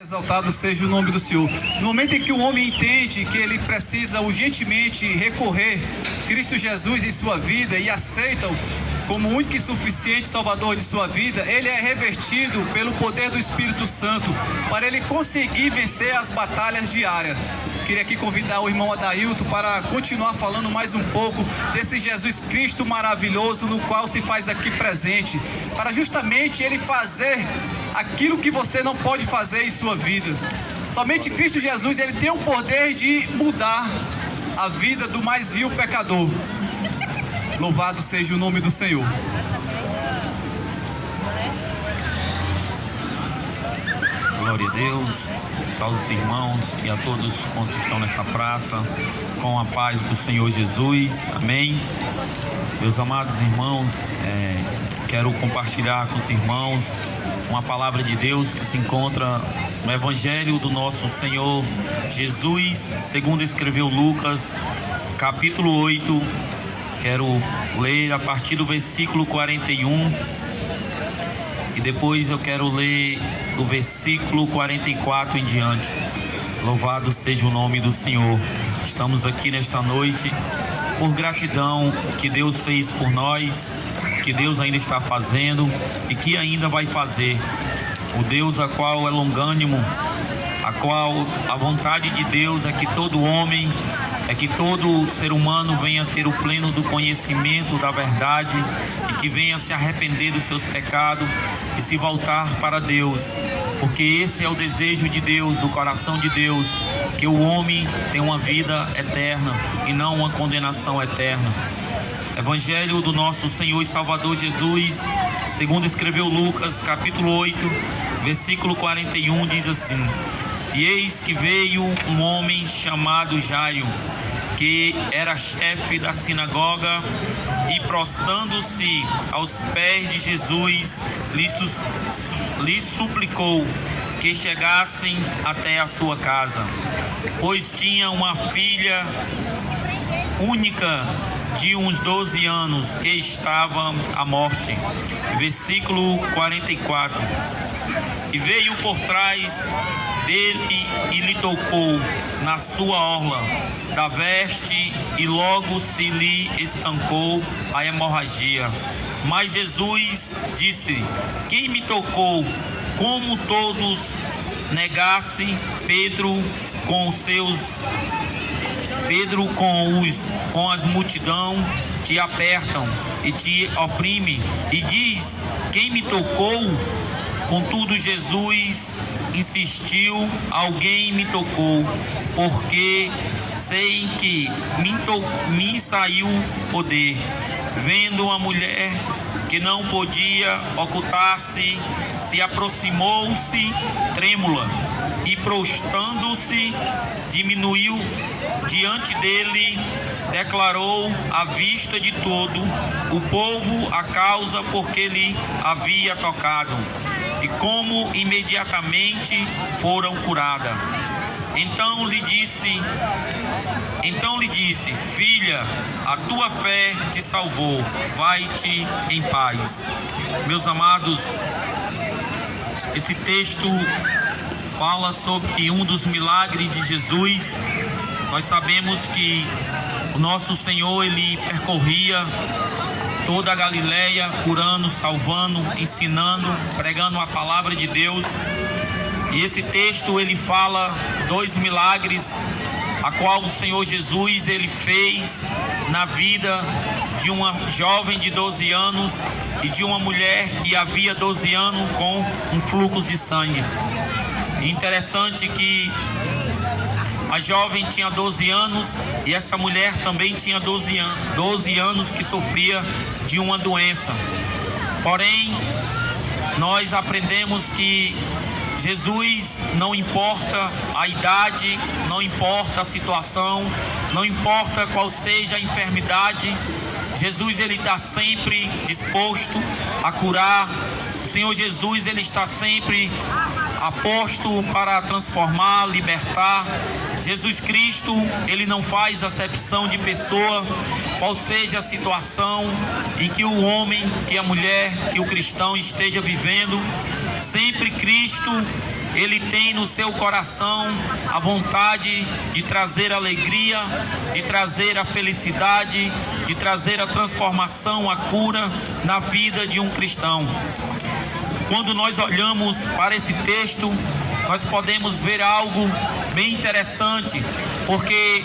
Exaltado seja o nome do Senhor. No momento em que o homem entende que ele precisa urgentemente recorrer a Cristo Jesus em sua vida e aceita-o como único e suficiente Salvador de sua vida, ele é revestido pelo poder do Espírito Santo para ele conseguir vencer as batalhas diárias. Queria aqui convidar o irmão Adailton para continuar falando mais um pouco desse Jesus Cristo maravilhoso no qual se faz aqui presente, para justamente ele fazer aquilo que você não pode fazer em sua vida. Somente Cristo Jesus, ele tem o poder de mudar a vida do mais vil pecador. Louvado seja o nome do Senhor. Glória a Deus, salve os irmãos e a todos quantos estão nessa praça, com a paz do Senhor Jesus, amém. Meus amados irmãos, quero compartilhar com os irmãos uma palavra de Deus que se encontra no Evangelho do nosso Senhor Jesus, segundo escreveu Lucas, capítulo 8. Quero ler a partir do versículo 41 e depois eu quero ler do versículo 44 em diante. Louvado seja o nome do Senhor. Estamos aqui nesta noite por gratidão que Deus fez por nós, que Deus ainda está fazendo e que ainda vai fazer. O Deus a qual é longânimo, a qual a vontade de Deus é que todo homem, é que todo ser humano venha ter o pleno do conhecimento da verdade e que venha se arrepender dos seus pecados e se voltar para Deus, porque esse é o desejo de Deus, do coração de Deus, que o homem tenha uma vida eterna e não uma condenação eterna. Evangelho do nosso Senhor e Salvador Jesus, segundo escreveu Lucas, capítulo 8, versículo 41, diz assim: E eis que veio um homem chamado Jairo, que era chefe da sinagoga, e prostrando-se aos pés de Jesus, lhe suplicou que chegassem até a sua casa, pois tinha uma filha única de uns 12 anos que estava à morte. Versículo 44. E veio por trás dele e lhe tocou na sua orla da veste, e logo se lhe estancou a hemorragia. Mas Jesus disse: Quem me tocou? Como todos negassem, Pedro com as multidão te apertam e te oprime, e diz: Quem me tocou? Contudo Jesus insistiu: Alguém me tocou, porque sei que me saiu poder. Vendo a mulher que não podia ocultar-se, se aproximou-se trêmula e prostrando-se, diminuiu diante dele, declarou à vista de todo o povo a causa porque lhe havia tocado, e como imediatamente foram curada. Então lhe disse: Filha, a tua fé te salvou, vai-te em paz. Meus amados, esse texto fala sobre um dos milagres de Jesus. Nós sabemos que o nosso Senhor, ele percorria toda a Galileia, curando, salvando, ensinando, pregando a palavra de Deus. E esse texto ele fala dois milagres a qual o Senhor Jesus ele fez na vida de uma jovem de 12 anos e de uma mulher que havia 12 anos com um fluxo de sangue. Interessante que a jovem tinha 12 anos e essa mulher também tinha 12 anos que sofria de uma doença. Porém, nós aprendemos que Jesus, não importa a idade, não importa a situação, não importa qual seja a enfermidade, Jesus ele está sempre disposto a curar. O Senhor Jesus ele está sempre aposto para transformar, libertar. Jesus Cristo ele não faz acepção de pessoa, qual seja a situação em que o homem, que a mulher, que o cristão esteja vivendo. Sempre Cristo ele tem no seu coração a vontade de trazer alegria, de trazer a felicidade, de trazer a transformação, a cura na vida de um cristão. Quando nós olhamos para esse texto, nós podemos ver algo bem interessante, porque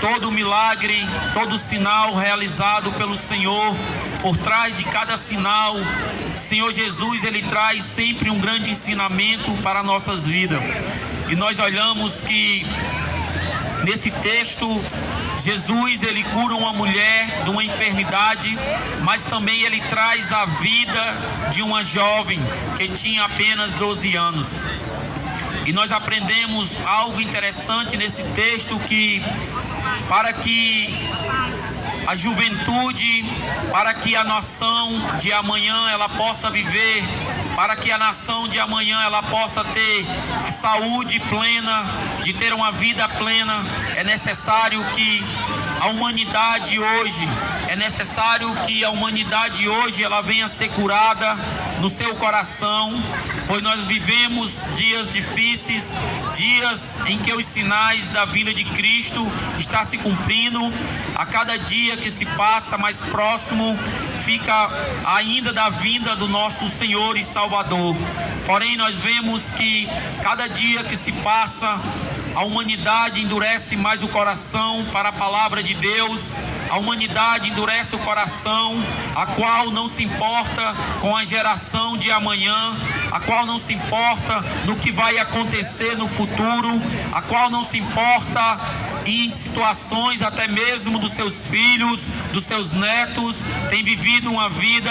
todo milagre, todo sinal realizado pelo Senhor, por trás de cada sinal, o Senhor Jesus, ele traz sempre um grande ensinamento para nossas vidas. E nós olhamos que nesse texto, Jesus, ele cura uma mulher de uma enfermidade, mas também ele traz a vida de uma jovem que tinha apenas 12 anos. E nós aprendemos algo interessante nesse texto, que para que a juventude, para que a nação de amanhã ela possa viver, para que a nação de amanhã ela possa ter saúde plena, de ter uma vida plena, é necessário que a humanidade hoje, ela venha ser curada no seu coração, pois nós vivemos dias difíceis, dias em que os sinais da vinda de Cristo estão se cumprindo. A cada dia que se passa mais próximo, fica ainda da vinda do nosso Senhor e Salvador. Porém, nós vemos que cada dia que se passa, a humanidade endurece mais o coração para a palavra de Deus. A humanidade endurece o coração, a qual não se importa com a geração de amanhã, a qual não se importa no que vai acontecer no futuro, a qual não se importa em situações até mesmo dos seus filhos, dos seus netos, tem vivido uma vida,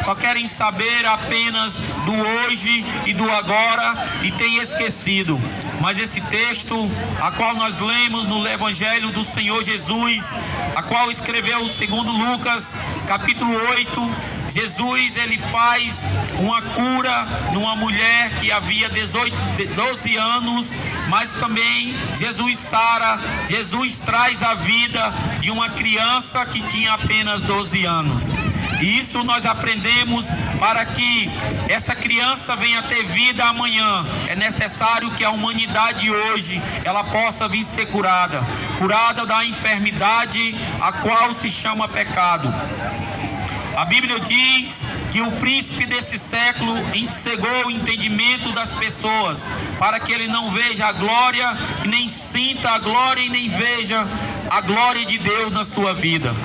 só querem saber apenas do hoje e do agora, e tem esquecido. Mas esse texto, a qual nós lemos no Evangelho do Senhor Jesus, a qual escreveu segundo Lucas, capítulo 8, Jesus, ele faz uma cura numa mulher que havia 12 anos, mas também Jesus sara, Jesus traz a vida de uma criança que tinha apenas 12 anos. E isso nós aprendemos, para que essa criança venha ter vida amanhã, é necessário que a humanidade hoje, ela possa vir ser curada da enfermidade, a qual se chama pecado. A Bíblia diz que o príncipe desse século cegou o entendimento das pessoas, para que ele não veja a glória, nem sinta a glória e nem veja a glória de Deus na sua vida.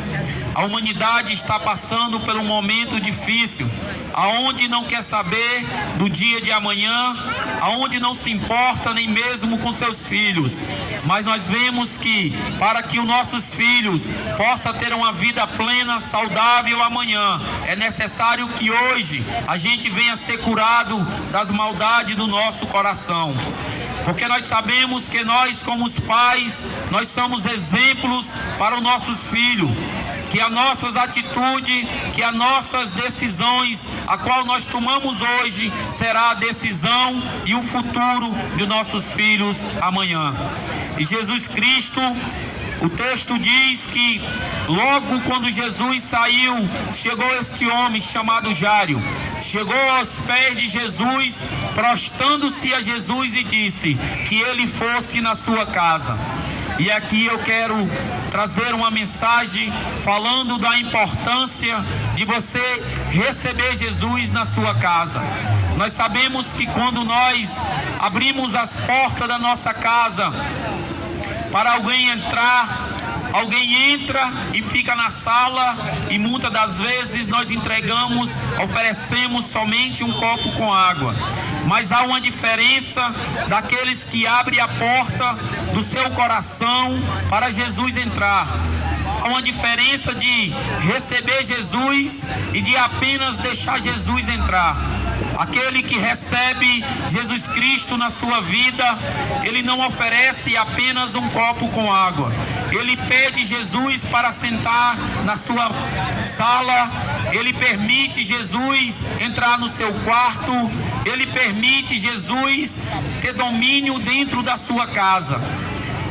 A humanidade está passando por um momento difícil, aonde não quer saber do dia de amanhã, aonde não se importa nem mesmo com seus filhos. Mas nós vemos que, para que os nossos filhos possam ter uma vida plena, saudável amanhã, é necessário que hoje a gente venha ser curado das maldades do nosso coração. Porque nós sabemos que nós, como os pais, nós somos exemplos para os nossos filhos. Que as nossas atitudes, que as nossas decisões, a qual nós tomamos hoje, será a decisão e o futuro de nossos filhos amanhã. E Jesus Cristo, o texto diz que logo quando Jesus saiu, chegou este homem chamado Jairo, chegou aos pés de Jesus, prostrando-se a Jesus e disse que ele fosse na sua casa. E aqui eu quero trazer uma mensagem falando da importância de você receber Jesus na sua casa. Nós sabemos que quando nós abrimos as portas da nossa casa para alguém entrar, alguém entra e fica na sala, e muitas das vezes nós oferecemos somente um copo com água. Mas há uma diferença daqueles que abrem a porta do seu coração para Jesus entrar. Há uma diferença de receber Jesus e de apenas deixar Jesus entrar. Aquele que recebe Jesus Cristo na sua vida, ele não oferece apenas um copo com água. Ele pede Jesus para sentar na sua sala, ele permite Jesus entrar no seu quarto, ele permite Jesus ter domínio dentro da sua casa.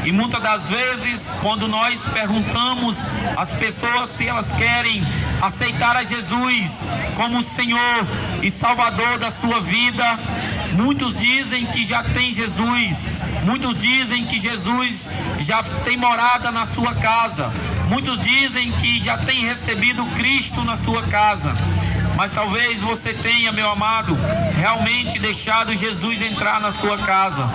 E muitas das vezes, quando nós perguntamos às pessoas se elas querem aceitar a Jesus como Senhor e Salvador da sua vida, Muitos dizem que já tem Jesus, muitos dizem que Jesus já tem morada na sua casa, muitos dizem que já tem recebido Cristo na sua casa. Mas talvez você tenha, meu amado, realmente deixado Jesus entrar na sua casa.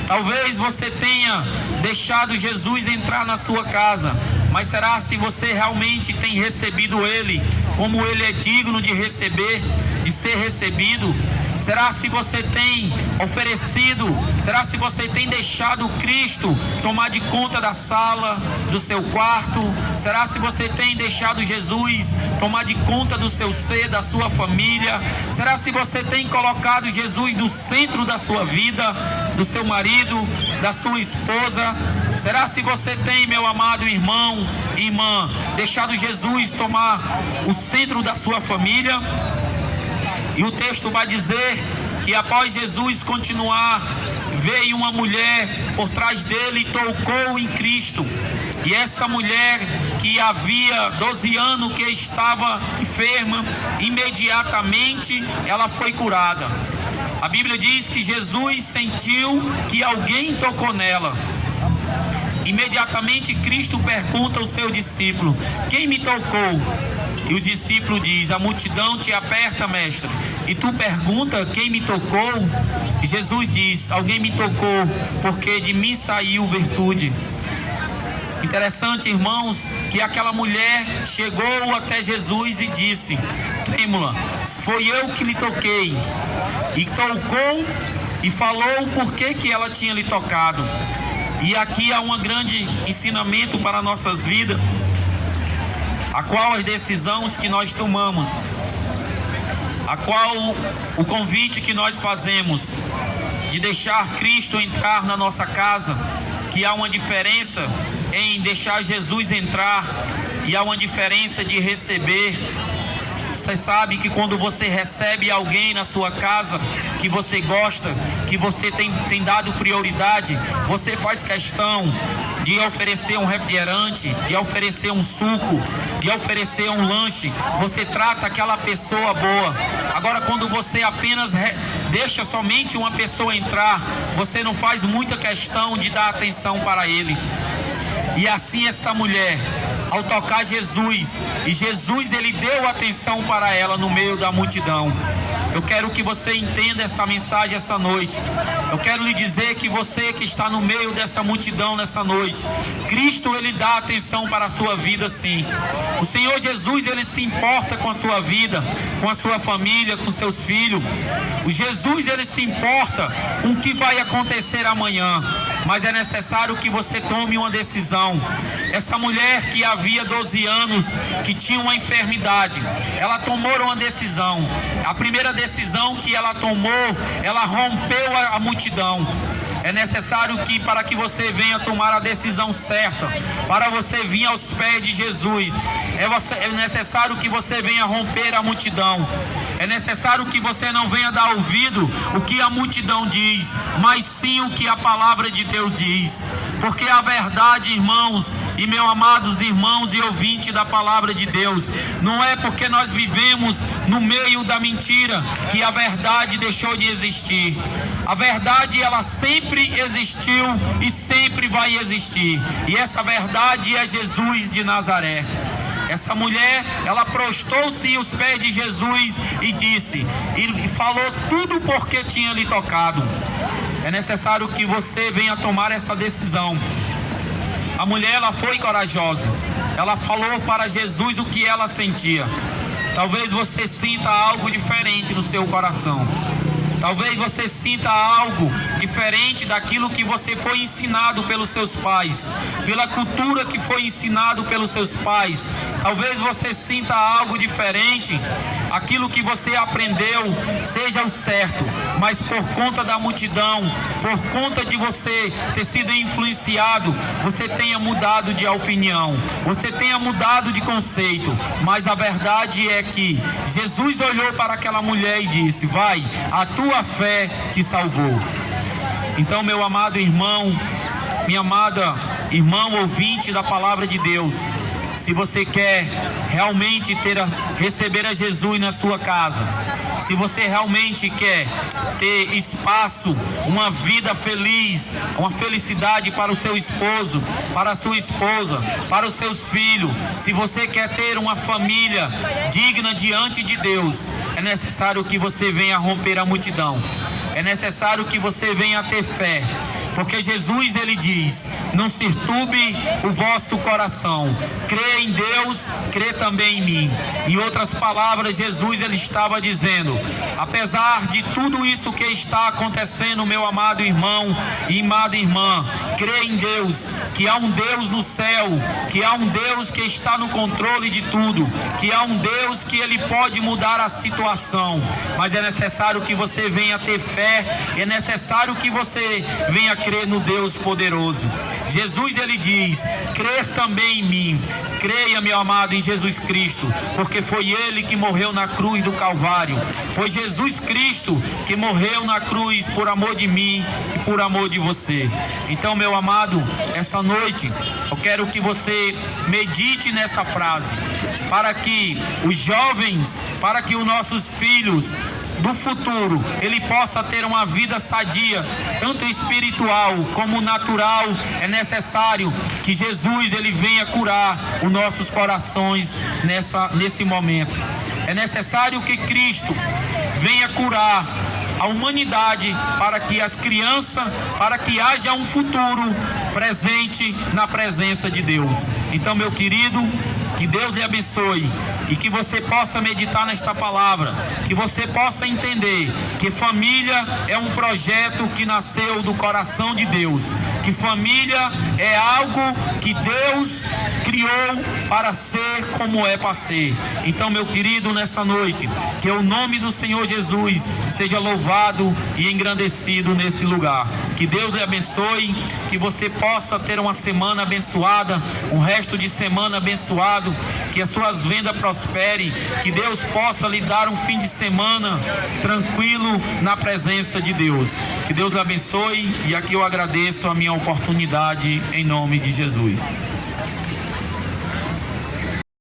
Talvez você tenha deixado Jesus entrar na sua casa. Mas será se você realmente tem recebido Ele como Ele é digno de receber, de ser recebido? Será se você tem oferecido? Será se você tem deixado Cristo tomar de conta da sala, do seu quarto? Será se você tem deixado Jesus tomar de conta do seu ser, da sua família? Será se você tem colocado Jesus no centro da sua vida, do seu marido, da sua esposa? Será se você tem, meu amado irmão e irmã, deixado Jesus tomar o centro da sua família? E o texto vai dizer que após Jesus continuar, veio uma mulher por trás dele e tocou em Cristo. E essa mulher, que havia 12 anos que estava enferma, imediatamente ela foi curada. A Bíblia diz que Jesus sentiu que alguém tocou nela. Imediatamente Cristo pergunta ao seu discípulo: quem me tocou? E o discípulo diz: a multidão te aperta, mestre, e tu pergunta quem me tocou? E Jesus diz: alguém me tocou, porque de mim saiu virtude. Interessante, irmãos, que aquela mulher chegou até Jesus e disse, trêmula: foi eu que lhe toquei. E tocou e falou por que ela tinha lhe tocado. E aqui há um grande ensinamento para nossas vidas, a qual as decisões que nós tomamos, a qual o convite que nós fazemos de deixar Cristo entrar na nossa casa, que há uma diferença em deixar Jesus entrar e há uma diferença de receber. Você sabe que quando você recebe alguém na sua casa que você gosta, que você tem dado prioridade, você faz questão de oferecer um refrigerante, de oferecer um suco, de oferecer um lanche. Você trata aquela pessoa boa. Agora, quando você apenas deixa somente uma pessoa entrar, você não faz muita questão de dar atenção para ele. E assim esta mulher, ao tocar Jesus, e Jesus ele deu atenção para ela no meio da multidão. Eu quero que você entenda essa mensagem essa noite. Eu quero lhe dizer que você que está no meio dessa multidão nessa noite, Cristo ele dá atenção para a sua vida, sim. O Senhor Jesus ele se importa com a sua vida, com a sua família, com seus filhos. O Jesus ele se importa com o que vai acontecer amanhã. Mas é necessário que você tome uma decisão. Essa mulher que havia 12 anos, que tinha uma enfermidade, ela tomou uma decisão. A primeira decisão que ela tomou, ela rompeu a multidão. É necessário que, para que você venha tomar a decisão certa, para você vir aos pés de Jesus, é necessário que você venha romper a multidão. É necessário que você não venha dar ouvido o que a multidão diz, mas sim o que a palavra de Deus diz. Porque a verdade, irmãos e meus amados irmãos e ouvintes da palavra de Deus, não é porque nós vivemos no meio da mentira que a verdade deixou de existir. A verdade ela sempre existiu e sempre vai existir. E essa verdade é Jesus de Nazaré. Essa mulher, ela prostou-se aos pés de Jesus e disse, e falou tudo porque tinha lhe tocado. É necessário que você venha tomar essa decisão. A mulher, ela foi corajosa. Ela falou para Jesus o que ela sentia. Talvez você sinta algo diferente no seu coração. Talvez você sinta algo diferente daquilo que você foi ensinado pelos seus pais, pela cultura que foi ensinado pelos seus pais. Talvez você sinta algo diferente, aquilo que você aprendeu seja o certo, mas por conta da multidão, por conta de você ter sido influenciado, você tenha mudado de opinião, você tenha mudado de conceito. Mas a verdade é que Jesus olhou para aquela mulher e disse: vai, a tua fé te salvou. Então, meu amado irmão, minha amada irmão ouvinte da palavra de Deus, se você quer realmente receber a Jesus na sua casa, se você realmente quer ter espaço, uma vida feliz, uma felicidade para o seu esposo, para a sua esposa, para os seus filhos, se você quer ter uma família digna diante de Deus, é necessário que você venha romper a multidão. É necessário que você venha ter fé, porque Jesus, ele diz: não se turbe o vosso coração, crê em Deus, crê também em mim. Em outras palavras, Jesus, ele estava dizendo: apesar de tudo isso que está acontecendo, meu amado irmão e amada irmã, crê em Deus, que há um Deus no céu, que há um Deus que está no controle de tudo, que há um Deus que ele pode mudar a situação, mas é necessário que você venha ter fé, é necessário que você venha crer no Deus poderoso. Jesus, ele diz: crer também em mim. Creia, meu amado, em Jesus Cristo, porque foi ele que morreu na cruz do Calvário. Foi Jesus Cristo que morreu na cruz por amor de mim e por amor de você. Então, meu amado, essa noite eu quero que você medite nessa frase, para que os jovens, para que os nossos filhos do futuro, ele possa ter uma vida sadia, tanto espiritual como natural. É necessário que Jesus, ele venha curar os nossos corações nesse momento. É necessário que Cristo venha curar a humanidade, para que as crianças, para que haja um futuro presente na presença de Deus. Então, meu querido, que Deus lhe abençoe e que você possa meditar nesta palavra, que você possa entender que família é um projeto que nasceu do coração de Deus, que família é algo que Deus criou para ser como é para ser. Então, meu querido, nessa noite, que o nome do Senhor Jesus seja louvado e engrandecido nesse lugar. Que Deus lhe abençoe, que você possa ter uma semana abençoada, um resto de semana abençoado, que as suas vendas prosperem, que Deus possa lhe dar um fim de semana tranquilo na presença de Deus. Que Deus lhe abençoe, e aqui eu agradeço a minha oportunidade em nome de Jesus.